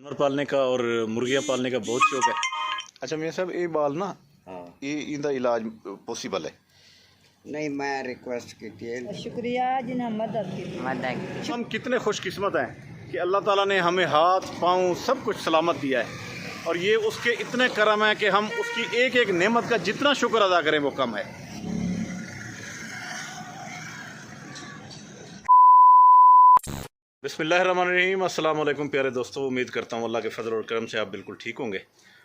जानवर पालने का और मुर्गियां पालने का बहुत शौक है। अच्छा मियाँ साहब, ये बाल ना ये इनका इलाज पॉसिबल है? नहीं, मैं रिक्वेस्ट की थी। शुक्रिया जिन्हें मदद की। हम कितने खुशकिस्मत हैं कि अल्लाह ताला ने हमें हाथ पाँव सब कुछ सलामत दिया है और ये उसके इतने करम है कि हम उसकी एक एक नेमत का जितना शुक्र अदा करें वो कम है। बिस्मिल्लाहिर्रहमानिर्रहीम। अस्सलाम वालेकुम प्यारे दोस्तों, उम्मीद करता हूँ अल्लाह के फजल और करम से आप बिल्कुल ठीक होंगे।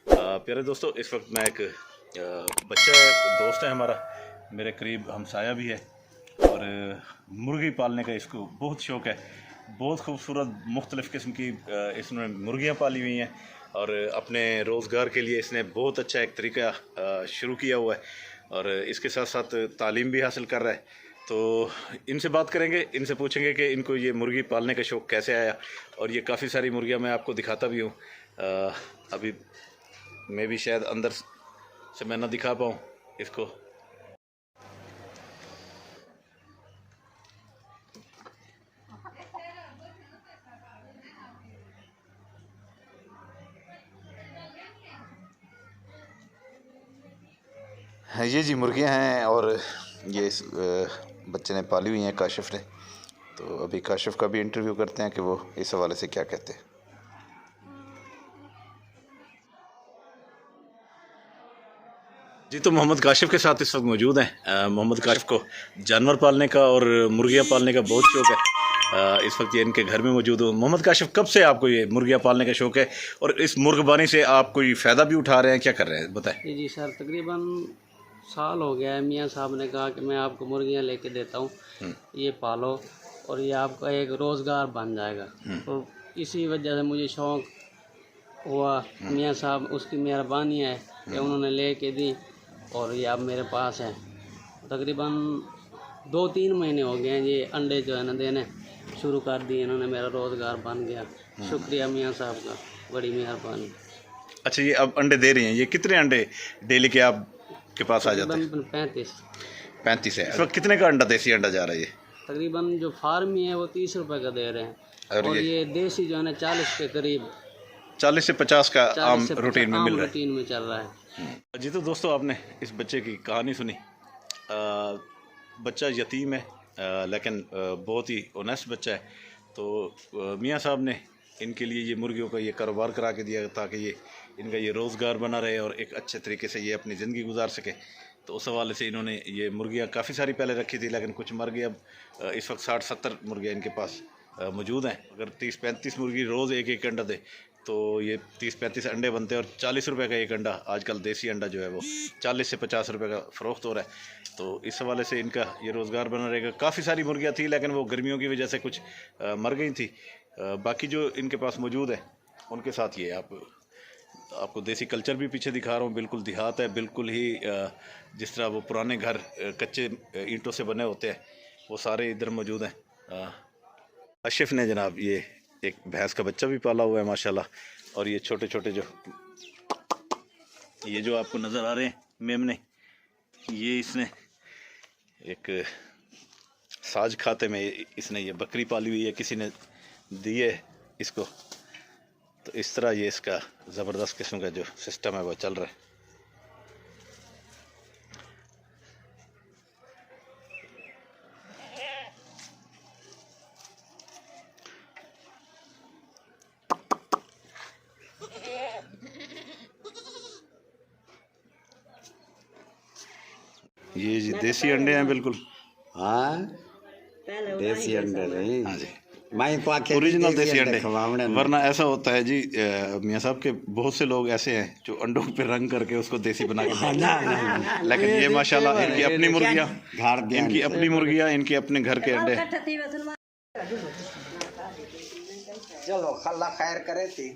प्यारे दोस्तों, इस वक्त मैं एक बच्चा दोस्त है हमारा, मेरे करीब हमसाया भी है और मुर्गी पालने का इसको बहुत शौक़ है। बहुत खूबसूरत मुख्तलिफ़ किस्म की इसने मुर्गियाँ पाली हुई हैं और अपने रोज़गार के लिए इसने बहुत अच्छा एक तरीका शुरू किया हुआ है और इसके साथ साथ तालीम भी हासिल कर रहा है। तो इनसे बात करेंगे, इनसे पूछेंगे कि इनको ये मुर्गी पालने का शौक़ कैसे आया और ये काफ़ी सारी मुर्गियाँ मैं आपको दिखाता भी हूँ। अभी मैं भी शायद अंदर से मैं ना दिखा पाऊँ इसको। ये जी मुर्गियाँ हैं और ये इस बच्चे ने पाली हुई हैं, काशिफ ने। तो अभी काशिफ का भी इंटरव्यू करते हैं कि वो इस हवाले से क्या कहते हैं। जी, तो मोहम्मद काशिफ के साथ इस वक्त मौजूद हैं। मोहम्मद काशिफ को जानवर पालने का और मुर्गियाँ पालने का बहुत शौक़ है। इस वक्त ये इनके घर में मौजूद हूँ। मोहम्मद काशिफ, कब से आपको ये मुर्गियाँ पालने का शौक़ है और इस मुर्गबानी से आप कोई फ़ायदा भी उठा रहे हैं, क्या कर रहे हैं, बताएं। जी सर, तकरीबन साल हो गया है। मियाँ साहब ने कहा कि मैं आपको मुर्गियाँ लेके देता हूँ, ये पालो और ये आपका एक रोज़गार बन जाएगा। तो इसी वजह से मुझे शौक़ हुआ। मियाँ साहब, उसकी मेहरबानी है कि उन्होंने लेके दी और ये अब मेरे पास है। तकरीबन 2-3 महीने हो गए हैं ये अंडे जो है ना देने शुरू कर दिए इन्होंने, मेरा रोज़गार बन गया। शुक्रिया मियाँ साहब का, बड़ी मेहरबानी। अच्छा, ये अब अंडे दे रही हैं, ये कितने अंडे डेली के आपके पास आ जाते हैं? 35 है। इस वक्त कितने का अंडा, देसी अंडा जा रहा है ये? तकरीबन जो फार्मी है वो 30 रुपए का दे रहे हैं और ये देसी जो है ना 40 के करीब, 40 से 50 का आम रूटीन में मिल रहा है। रूटीन में चल रहा है। जी, तो दोस्तों आपने इस बच्चे की कहानी सुनी। बच्चा यतीम है लेकिन बहुत ही ऑनेस्ट बच्चा है। तो मियाँ साहब ने इनके लिए ये मुर्गियों का ये कारोबार करा के दिया ताकि ये इनका ये रोज़गार बना रहे और एक अच्छे तरीके से ये अपनी ज़िंदगी गुजार सके। तो उस हवाले से इन्होंने ये मुर्गियाँ काफ़ी सारी पहले रखी थी लेकिन कुछ मर गई। अब इस वक्त 60-70 मुर्गियाँ इनके पास मौजूद हैं। अगर 30-35 मुर्गी रोज़ एक एक अंडा दे तो ये 30-35 अंडे बनते हैं और 40 रुपये का एक अंडा, आजकल देसी अंडा जो है वो 40 से 50 रुपये का फ़रोख्त हो रहा है। तो इस हवाले से इनका ये रोज़गार बना रहेगा। काफ़ी सारी मुर्गियाँ थी लेकिन वो गर्मियों की वजह से कुछ मर गई थी। बाकी जो इनके पास मौजूद है उनके साथ ये आपको देसी कल्चर भी पीछे दिखा रहा हूँ। बिल्कुल देहात है, बिल्कुल ही जिस तरह वो पुराने घर कच्चे ईंटों से बने होते हैं वो सारे इधर मौजूद हैं। काशिफ ने जनाब ये एक भैंस का बच्चा भी पाला हुआ है माशाल्लाह। और ये छोटे छोटे जो आपको नज़र आ रहे हैं मेमने, ये इसने एक साज खाते में इसने ये बकरी पाली हुई है, किसी ने दी है इसको। तो इस तरह ये इसका ज़बरदस्त किस्म का जो सिस्टम है वो चल रहा है। ये जी देसी अंडे हैं बिल्कुल। हाँ, देसी अंडे नहीं। हाँ जी, मैं तो आखे ओरिजिनल देसी अंडे। वरना ऐसा होता है जी मियाँ साहब के बहुत से लोग ऐसे हैं जो अंडों पे रंग करके उसको देसी बना के लेकिन ये माशाल्लाह इनकी अपनी मुर्गियाँ, इनकी अपने घर के अंडे। चलो अल्लाह खैर करे थी।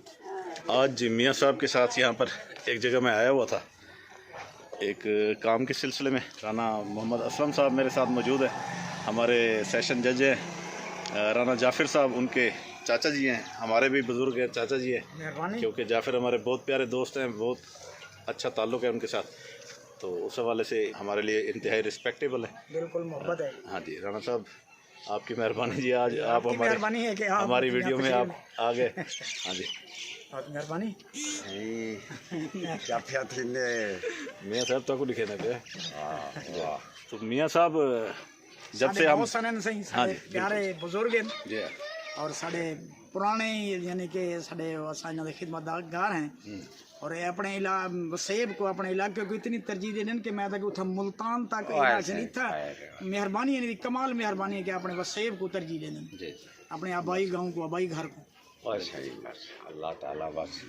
आज जी मियाँ साहब के साथ यहाँ पर एक जगह मैं आया हुआ था एक काम के सिलसिले में। राना मोहम्मद असलम साहब मेरे साथ मौजूद है, हमारे सेशन जज हैं। राना जाफ़िर साहब उनके चाचा जी हैं, हमारे भी बुज़ुर्ग हैं, चाचा जी हैं, क्योंकि जाफ़िर हमारे बहुत प्यारे दोस्त हैं, बहुत अच्छा ताल्लुक़ है उनके साथ। तो उस हवाले से हमारे लिए इंतहाई रिस्पेक्टेबल है। बिल्कुल मोहब्बत है। हाँ जी, राना साहब आपकी मेहरबानी जी, आज आप मेहरबानी है कि आप हमारी वीडियो में आप आ गए। हाँ जी, बहुत मेहरबानी। क्या क्या थी ने मियाँ साहब तो को लिखे थे। तो मियाँ साहब जब से हम बहुत सारे सही हाँ साढ़े जी, प्यारे बुजुर्ग हैं जी और साढ़े पुराने यानी कि साढ़े असां दे खिदमतगार हैं और ये अपने वसेब को अपने इलाके को इतनी तरजीह देने कि मैं तक उठा मुल्तान तक इलाज नहीं था। मेहरबानी है, कमाल मेहरबानी है कि अपने वसेब को तरजीह देने, जी अपने आबाई गांव को, आबाई घर को। अल्लाह ताला बस।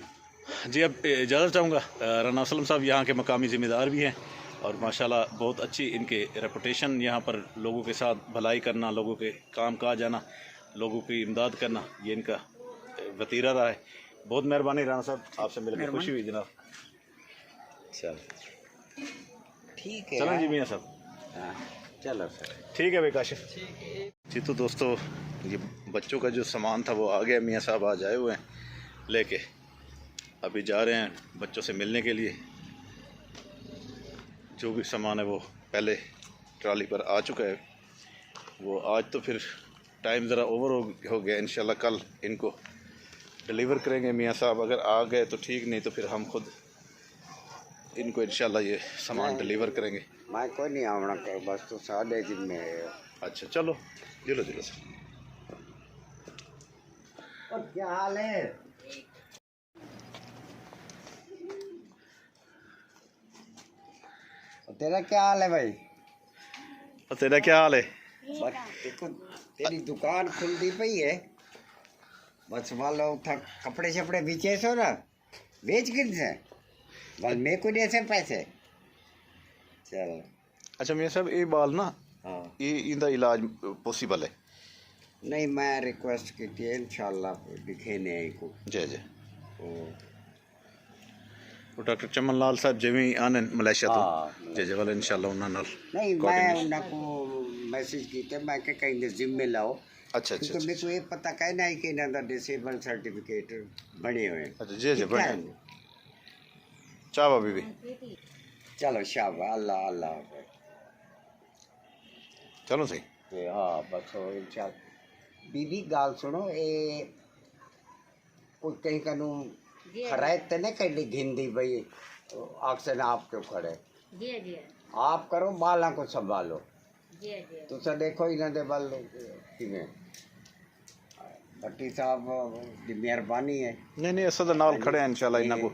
जी, अब इजाज़त चाहूँगा। राना असलम साहब यहाँ के मकामी ज़िम्मेदार भी हैं और माशाल्लाह बहुत अच्छी इनके रेपुटेशन, यहाँ पर लोगों के साथ भलाई करना, लोगों के काम काज आना, लोगों की इमदाद करना, ये इनका वतीरा रहा है। बहुत मेहरबानी राना साहब, आपसे मिलकर खुशी हुई जनाब। चल ठीक है। चलो जी मियाँ साहब, हाँ, चलो सर। ठीक है भाई काशिफ जी। तो दोस्तों, ये बच्चों का जो सामान था वो आ गया, मियाँ साहब आज आए हुए हैं लेके, अभी जा रहे हैं बच्चों से मिलने के लिए। जो भी सामान है वो पहले ट्रॉली पर आ चुका है, वो आज तो फिर टाइम ज़रा ओवर हो गया। इंशाल्लाह कल इनको डिलीवर करेंगे मियाँ साहब। अगर आ गए तो ठीक, नहीं तो फिर हम खुद इनको इंशाल्लाह ये सामान डिलीवर करेंगे। मैं कोई नहीं आवना कर, बस तो साढ़े जिम्मे है। अच्छा चलो, जिलो जिलो सर। और क्या हाल है? तेरा क्या हाल है भाई? और तेरा क्या हाल है? बस देखो तेरी दुकान खुलती पई है, बस वालो था कपड़े शपड़े बेचे सो ना, बेच किन से बस मेरे को दे से पैसे। चल अच्छा मियाँ साहब, ये बाल ना, हाँ ये इनका इलाज पॉसिबल है? नहीं, मैं रिक्वेस्ट की थी इंशाल्लाह दिखे नहीं को। जय जय। ओ, वो डॉक्टर चमन लाल साहब जिवें आने मलेशिया तो हाँ। जय जय वाले इंशाल्लाह उन्होंने नाल नहीं मैं उनको मैसेज की थे, मैं के कहीं जिम्मे लाओ। अच्छा अच्छा क्योंकि मेरे को ये पता कहना है कि इन्होंने डिसेबल सर्टिफिकेट बने हुए हैं। अच्छा जय जय ठीक है? बढ़िया। चाह भाभी भी चलो शाबाश, अल्लाह अल्लाह। चलो सही। ते हाँ बस हो इंशाल्लाह। बीबी गाल सुनो, ये कोई कहीं कनु खरायत तो नहीं कहीं घिंदी भाई ऑक्सीजन आप क्यों खड़े? जी जी आप करो, बाला को संभालो। जी जी तुसा देखो इन्हों दे बल किवें। भट्टी साहब दी मेहरबानी है, नहीं नहीं असा तो नाल खड़े हैं इंशाल्लाह इन्हां को।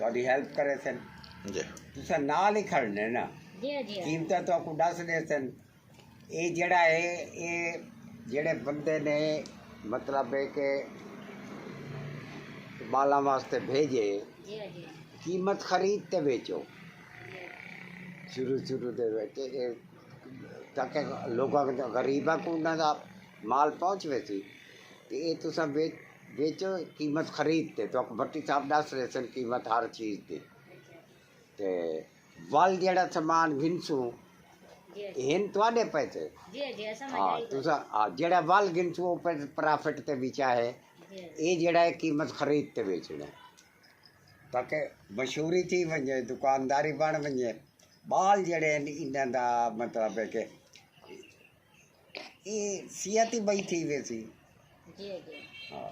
थोड़ी हेल्प करे सन। जय। तुसा नाल ही खड़ने ना, जी जी कीमत तो आपको दस दे सन। ये जड़ा है, ये जेड़े बंदे ने मतलब है कि बाला वास्ते भेजे, जी जी कीमत खरीद ते बेचो शुरू शुरू दे ताकि लोगों गरीबा को उन्होंने माल पहुँच वैसी। तो ये तुसा बेचो कीमत खरीदते तो भट्टी साहब दस रहे सन कीमत हर चीज़ की। ते वल जड़ा सामान गिनसू हिन तुआडे पैसे। जी जी समझ हाँ आई तुसा हाँ जड़ा वल गिनसू वो प्रॉफिट ते बिचा है, ये जड़ा है कीमत खरीद ते बेचना ताकि मशहूरी थी वजे, दुकानदारी बन वजे। बाल जड़े इन्हों का मतलब है कि ये सिहत ही बई थी वैसी। जी जी हाँ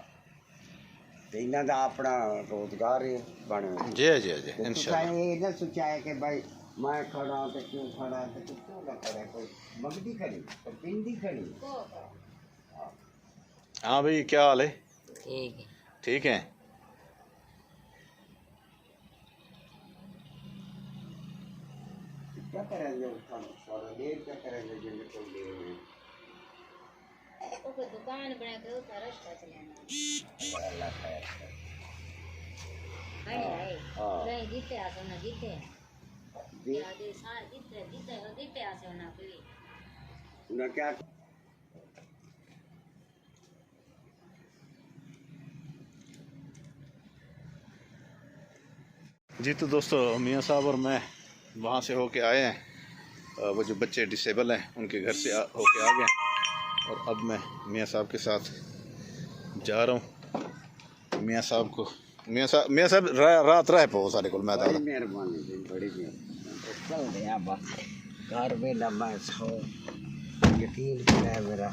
तो इन्हों का अपना रोजगार ही बने। जय जय जय तुसा इंशाल्लाह। ये ना सोचा है कि भाई मैं खड़ा तो क्यों खड़ा, तो क्यों ना करे, कोई मगदी खड़ी तो पिंडी खड़ी। हाँ भाई क्या हाल है? ठीक है ठीक है। क्या करेंगे सारा देर, क्या करेंगे जिन्हें कोई ले हुए। तो कोई दुकान बना के उसका रास्ता चलाना अल्लाह खैर करे। है है हाँ। नहीं जीते आसे ना जीते जी या दे सारे जीते जीते जीते आसे ना कोई उन्हें क्या जी। तो दोस्तों, मियाँ साहब और मैं वहाँ से होके आए हैं, वो जो बच्चे डिसेबल हैं उनके घर से होके आ गए हैं और अब मैं मियाँ साहब के साथ जा रहा हूँ। मियाँ साहब को मियाँ साहब रात रहे पो सारे को मैं बड़ी मेहरबानी जी, बड़ी मेहरबानी। चल गया बस घर में लम्बा सो, यकीन है मेरा।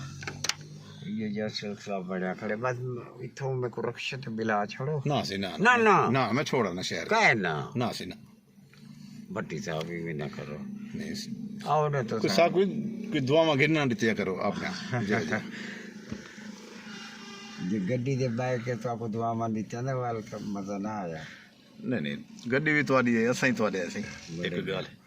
ये जो सिलसिला बढ़िया खड़े बस इथों में को रक्षित बिला छोड़ो ना से ना ना ना ना मैं छोड़ा ना शहर कहे ना ना से ना भट्टी साहब भी ना करो नहीं आओ ना तो कोई सा कोई दुआ में गिरना दिया करो आपने जो गड्डी दे बैठ के तो आपको दुआ मान दी ना वाल का मजा ना आया नहीं नहीं गड्डी भी तुहाडी है असां ही तुहाडे ऐसे एक गाल है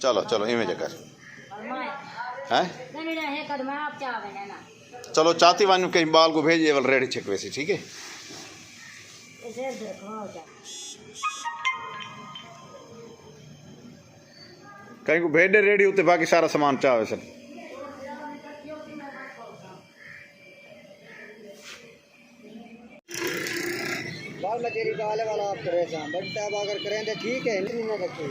चलो चलो इवें जगह हैं चलो चाती वन कहीं बाल को भेजिए वाल रेडी चेक वैसे ठीक है कहीं को भेज दे रेडी होते बाकी सारा सामान चाहे सर तेरी गाले वाला आप करे बट अब अगर करें तो ठीक है नहीं ना रखे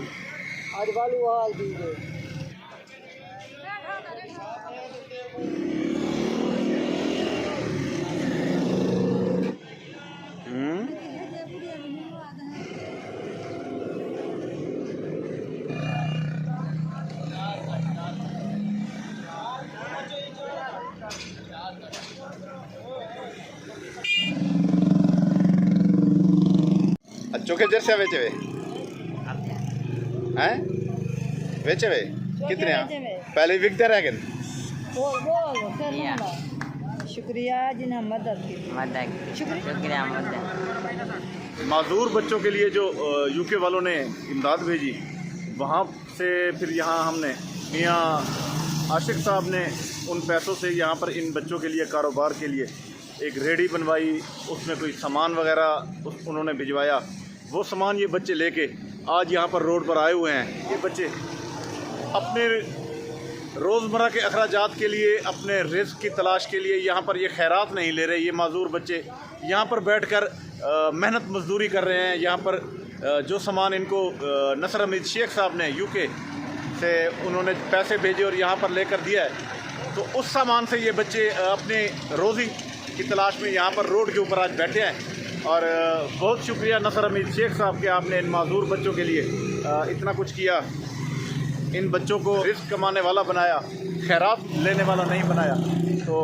आज बालू हाल दीजिए चोखे जैसे बेचे वे हैं बेचे वे कितने पहले बिकते रह गए शुक्रिया जिन्हें मदद की शुक्रिया मदद माजूर बच्चों के लिए जो यूके वालों ने इमदाद भेजी वहाँ से फिर यहाँ हमने मियाँ आशिक साहब ने उन पैसों से यहाँ पर इन बच्चों के लिए कारोबार के लिए एक रेडी बनवाई उसमें कोई सामान वगैरह उन्होंने भिजवाया वो सामान ये बच्चे लेके आज यहाँ पर रोड पर आए हुए हैं। ये बच्चे अपने रोज़मर्रा के अखराजात के लिए अपने रिज़्क़ की तलाश के लिए यहाँ पर ये खैरात नहीं ले रहे। ये माजूर बच्चे यहाँ पर बैठकर मेहनत मजदूरी कर रहे हैं। यहाँ पर जो सामान इनको नसर हमीद शेख साहब ने यूके से उन्होंने पैसे भेजे और यहाँ पर लेकर दिया है तो उस सामान से ये बच्चे अपने रोज़ी की तलाश में यहाँ पर रोड के ऊपर आज बैठे हैं। और बहुत शुक्रिया नसर हमीद शेख साहब के आपने इन माजूर बच्चों के लिए इतना कुछ किया। इन बच्चों को रिस्क कमाने वाला बनाया, खैरात लेने वाला नहीं बनाया। तो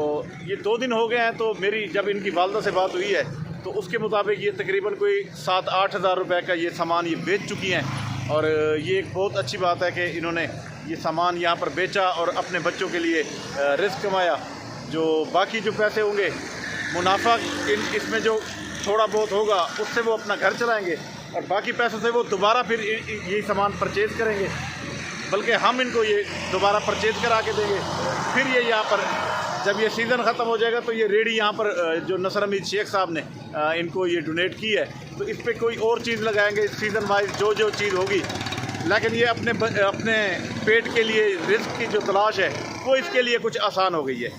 ये 2 दिन हो गए हैं तो मेरी जब इनकी वालदा से बात हुई है तो उसके मुताबिक ये तकरीबन कोई 7-8 हज़ार रुपये का ये सामान ये बेच चुकी हैं। और ये एक बहुत अच्छी बात है कि इन्होंने ये सामान यहाँ पर बेचा और अपने बच्चों के लिए रिस्क कमाया। जो बाकी जो पैसे होंगे मुनाफा इसमें जो थोड़ा बहुत होगा उससे वो अपना घर चलाएंगे और बाकी पैसों से वो दोबारा फिर ये सामान परचेज़ करेंगे। बल्कि हम इनको ये दोबारा परचेज़ करा के देंगे। फिर ये यहाँ पर जब ये सीज़न ख़त्म हो जाएगा तो ये रेडी यहाँ पर जो नसर हमीद शेख साहब ने इनको ये डोनेट की है तो इस पर कोई और चीज़ लगाएंगे सीज़न वाइज जो चीज़ होगी। लेकिन ये अपने पेट के लिए रिस्क की जो तलाश है वो इसके लिए कुछ आसान हो गई है।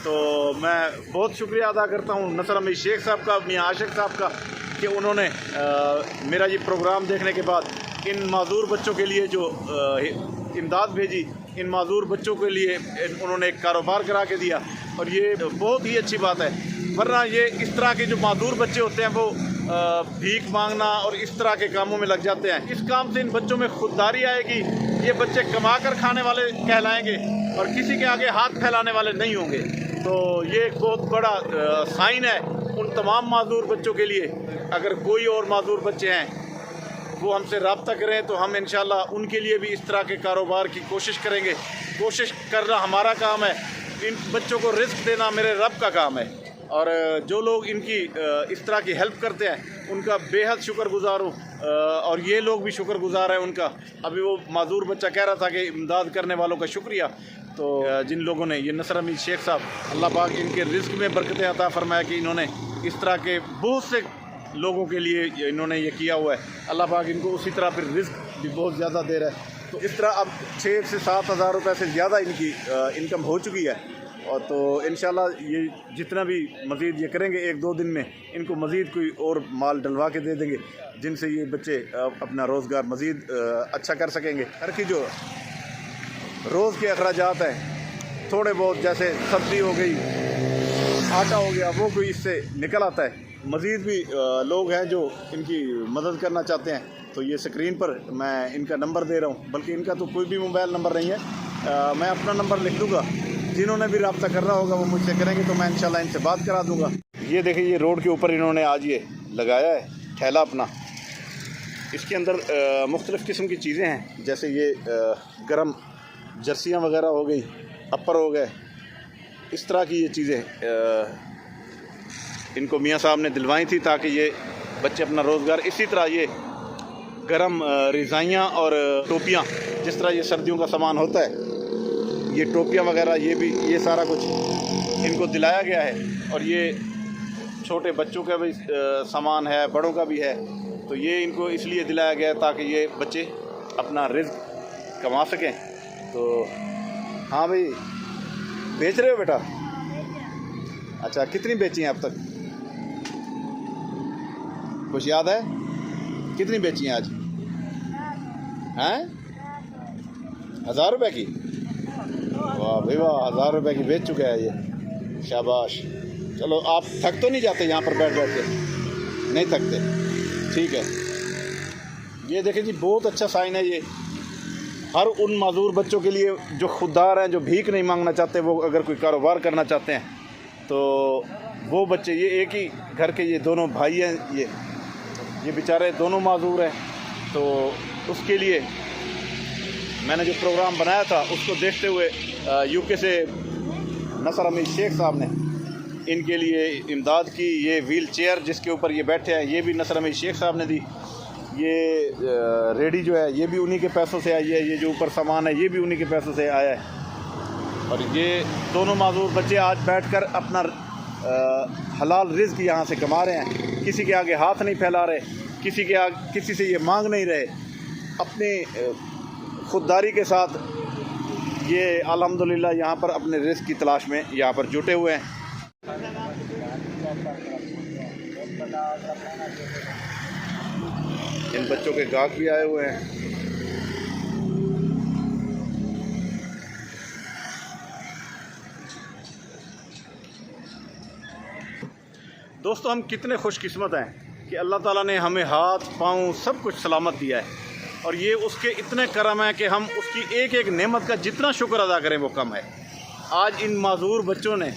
तो मैं बहुत शुक्रिया अदा करता हूँ नसर हमीद शेख साहब का, मियाँ आशिक साहब का कि उन्होंने मेरा ये प्रोग्राम देखने के बाद इन माजूर बच्चों के लिए जो इमदाद भेजी, इन माजूर बच्चों के लिए उन्होंने एक कारोबार करा के दिया और ये बहुत ही अच्छी बात है। वरना ये इस तरह के जो माजूर बच्चे होते हैं वो भीख मांगना और इस तरह के कामों में लग जाते हैं। इस काम से इन बच्चों में खुददारी आएगी। ये बच्चे कमा कर खाने वाले कहलाएंगे और किसी के आगे हाथ फैलाने वाले नहीं होंगे। तो ये एक बहुत बड़ा साइन है उन तमाम माजूर बच्चों के लिए। अगर कोई और माजूर बच्चे हैं वो हमसे रब्ता करें तो हम इंशाल्लाह उनके लिए भी इस तरह के कारोबार की कोशिश करेंगे। कोशिश करना हमारा काम है, इन बच्चों को रिस्क देना मेरे रब का काम है। और जो लोग इनकी इस तरह की हेल्प करते हैं उनका बेहद शुक्रगुजार हूँ और ये लोग भी शुक्रगुजार हैं उनका। अभी वो माजूर बच्चा कह रहा था कि इमदाद करने वालों का शुक्रिया। तो जिन लोगों ने ये नसर हमीद शेख साहब, अल्लाह पाक इनके रिस्क में बरकतें अता फरमाया कि इन्होंने इस तरह के बहुत से लोगों के लिए इन्होंने ये किया हुआ है। अल्लाह पाक इनको उसी तरह फिर रिस्क भी बहुत ज़्यादा दे रहा है। तो इस तरह अब 6 से 7 हज़ार रुपये से ज़्यादा इनकी इनकम हो चुकी है और तो इंशाल्लाह ये जितना भी मज़ीद ये करेंगे 1-2 दिन में इनको मज़ीद कोई और माल डलवा के दे देंगे जिनसे ये बच्चे अपना रोज़गार मज़ीद अच्छा कर सकेंगे। हर की जो रोज़ के अखराजात हैं थोड़े बहुत जैसे सब्ज़ी हो गई, आटा हो गया, वो कोई इससे निकल आता है। मज़ीद भी लोग हैं जो इनकी मदद करना चाहते हैं तो ये स्क्रीन पर मैं इनका नंबर दे रहा हूँ, बल्कि इनका तो कोई भी मोबाइल नंबर नहीं है, मैं अपना नंबर लिख दूँगा। जिन्होंने भी रब्ता करना होगा वो मुझसे करेंगे तो मैं इंशाल्लाह इनसे बात करा दूँगा। ये देखिए ये रोड के ऊपर इन्होंने आज ये लगाया है ठेला अपना। इसके अंदर मुख्तलिफ़ किस्म की चीज़ें हैं, जैसे ये गरम जर्सियाँ वगैरह हो गई, अपर हो गए, इस तरह की ये चीज़ें इनको मियाँ साहब ने दिलवाई थी ताकि ये बच्चे अपना रोज़गार, इसी तरह ये गरम रज़ाइयाँ और टोपियाँ, जिस तरह ये सर्दियों का सामान होता है, ये टोपियाँ वगैरह ये भी, ये सारा कुछ इनको दिलाया गया है। और ये छोटे बच्चों का भी सामान है, बड़ों का भी है, तो ये इनको इसलिए दिलाया गया है ताकि ये बच्चे अपना रिज़्क़ कमा सकें। तो हाँ भाई, बेच रहे हो बेटा? अच्छा, कितनी बेची हैं अब तक? कुछ याद है? कितनी बेची हैं आज? हैं? 1000 रुपये की? वाह भाई वाह, 1000 रुपये की बेच चुका है ये, शाबाश। चलो, आप थक तो नहीं जाते यहाँ पर बैठ बैठ के? नहीं थकते, ठीक है। ये देखें जी, बहुत अच्छा साइन है ये हर उन माजूर बच्चों के लिए जो खुददार हैं, जो भीख नहीं मांगना चाहते, वो अगर कोई कारोबार करना चाहते हैं तो वो बच्चे, ये एक ही घर के ये दोनों भाई हैं, ये बेचारे दोनों माजूर हैं, तो उसके लिए मैंने जो प्रोग्राम बनाया था उसको देखते हुए यूके से नसर अमीर शेख साहब ने इनके लिए इमदाद की। ये व्हील चेयर जिसके ऊपर ये बैठे हैं ये भी नसर अमीर शेख साहब ने दी। ये रेडी जो है ये भी उन्हीं के पैसों से आई है, ये जो ऊपर सामान है ये भी उन्हीं के पैसों से आया है। और ये दोनों माजूर बच्चे आज बैठकर अपना हलाल रिज़्क़ यहाँ से कमा रहे हैं, किसी के आगे हाथ नहीं फैला रहे, किसी से ये मांग नहीं रहे, अपने खुददारी के साथ ये अल्हम्दुलिल्लाह यहाँ पर अपने रिज़्क़ की तलाश में यहाँ पर जुटे हुए हैं। इन बच्चों के गाहक भी आए हुए हैं। दोस्तों, हम कितने खुशकिस्मत हैं कि अल्लाह ताला ने हमें हाथ पाँव सब कुछ सलामत दिया है, और ये उसके इतने करम है कि हम उसकी एक एक नेमत का जितना शुक्र अदा करें वो कम है। आज इन माजूर बच्चों ने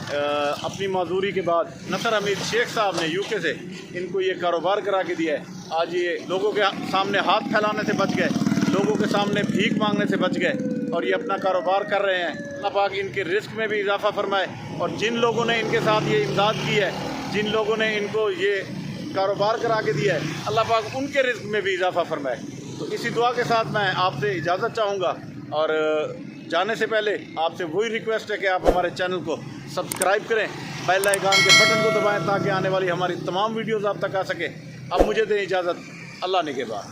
अपनी माजूरी के बाद नसर अमीर शेख साहब ने यूके से इनको ये कारोबार करा के दिया है। आज ये लोगों के सामने हाथ फैलाने से बच गए, लोगों के सामने भीख मांगने से बच गए, और ये अपना कारोबार कर रहे हैं। अल्लाह पाक इनके रिस्क में भी इजाफ़ा फरमाए, और जिन लोगों ने इनके साथ ये इमदाद की है, जिन लोगों ने इनको ये कारोबार करा के दिया है, अल्लाह पाक उनके रिस्क में भी इजाफ़ा फरमाए। तो इसी दुआ के साथ मैं आपसे इजाज़त चाहूँगा, और जाने से पहले आपसे वही रिक्वेस्ट है कि आप हमारे चैनल को सब्सक्राइब करें, बेल आइकन के बटन को दबाएं ताकि आने वाली हमारी तमाम वीडियोज़ आप तक आ सके। अब मुझे दें इजाज़त, अल्लाह ने के बाद।